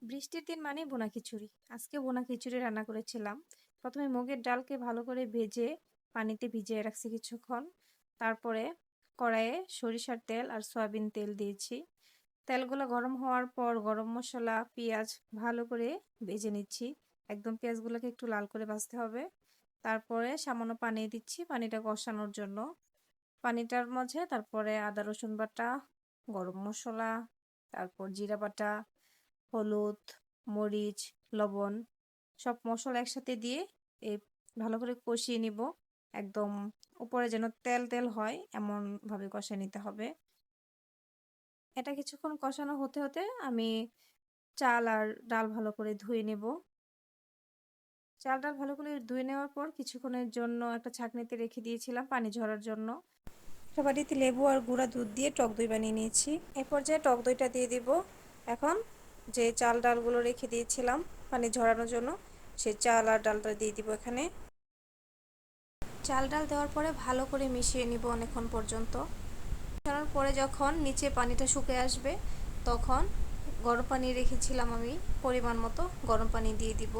বৃষ্টির দিন মানেই বোনা খিচুড়ি। আজকে বোনা খিচুড়ি রান্না করেছিলাম। প্রথমে মুগের ডালকে ভালো করে ভেজে পানিতে ভিজিয়ে রাখছি কিছুক্ষণ। তারপরে কড়াইয়ে সরিষার তেল আর সয়াবিন তেল দিয়েছি। তেলগুলো গরম হওয়ার পর গরম মসলা, পেঁয়াজ ভালো করে ভেজে নিচ্ছি। একদম পেঁয়াজগুলোকে একটু লাল করে ভাজতে হবে। তারপরে সামান্য পানি দিচ্ছি পানিটা কষানোর জন্য। পানিটার মাঝে তারপরে আদা রসুন বাটা, গরম মসলা, তারপর জিরা বাটা, হলুদ, মরিচ, লবণ সব মসলা একসাথে দিয়ে এই ভালো করে কষিয়ে নিব। একদম উপরে যেন তেল তেল হয় এমন ভাবে কষিয়ে নিতে হবে। এটা কিছুক্ষণ কষানো হতে হতে আমি চাল আর ডাল ভালো করে ধুয়ে নেব। চাল ডাল ভালো করে ধুয়ে নেওয়ার পর কিছুক্ষণের জন্য একটা ছাঁকনিতে রেখে দিয়েছিলাম পানি ঝরার জন্য। একটা বাটিতে লেবু আর গুঁড়া দুধ দিয়ে টক দই বানিয়ে নিয়েছি। এই পর্যায়ে টক দইটা দিয়ে দিব। এখন যে চাল ডালগুলো রেখে দিয়েছিলাম পানি ঝরানোর জন্য, সেই চাল আর ডালটা দিয়ে দিব এখানে। চাল ডাল দেওয়ার পরে ভালো করে মিশিয়ে নিব অনেকক্ষণ পর্যন্ত। মিশানোর পরে যখন নিচে পানিটা শুকিয়ে আসবে তখন গরম পানি রেখেছিলাম আমি পরিমাণ মতো, গরম পানি দিয়ে দিব।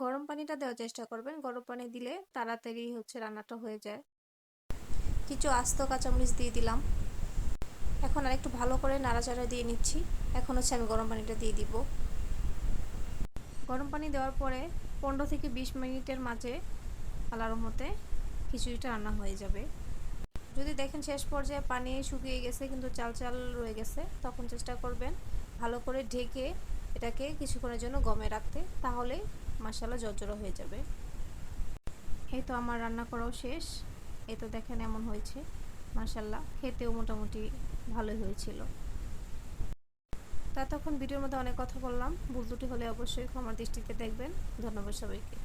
গরম পানিটা দেওয়ার চেষ্টা করবেন, গরম পানি দিলে তাড়াতাড়ি রান্নাটা হয়ে যায়। কিছু আস্ত কাঁচামরিচ দিয়ে দিলাম। এখন আর একটু ভালো করে নাড়াচাড়া দিয়ে নিচ্ছি। এখন আমি গরম পানিটা দিয়ে দিব। গরম পানি দেওয়ার পরে 15 থেকে 20 মিনিটের মাঝে আল্লাহর রহমতে খিচুড়িটা রান্না হয়ে যাবে। যদি দেখেন শেষ পর্যায়ে পানি শুকিয়ে গেছে কিন্তু চাল চাল রয়ে গেছে, তখন চেষ্টা করবেন ভালো করে ঢেকে এটাকে কিছুক্ষণের জন্য গমে রাখতে, তাহলে মাশাআল্লাহ ঝরঝরে হয়ে যাবে। এই তো আমার রান্না করাও শেষ। এই তো দেখেন এমন হয়েছে। মাশাআল্লাহ খেতেও মোটামুটি ভালোই হয়েছিল। ততক্ষণ ভিডিওর মধ্যে অনেক কথা বললাম, ভুল ত্রুটি হলে অবশ্যই ক্ষমার দৃষ্টিতে দেখবেন। ধন্যবাদ সবাইকে।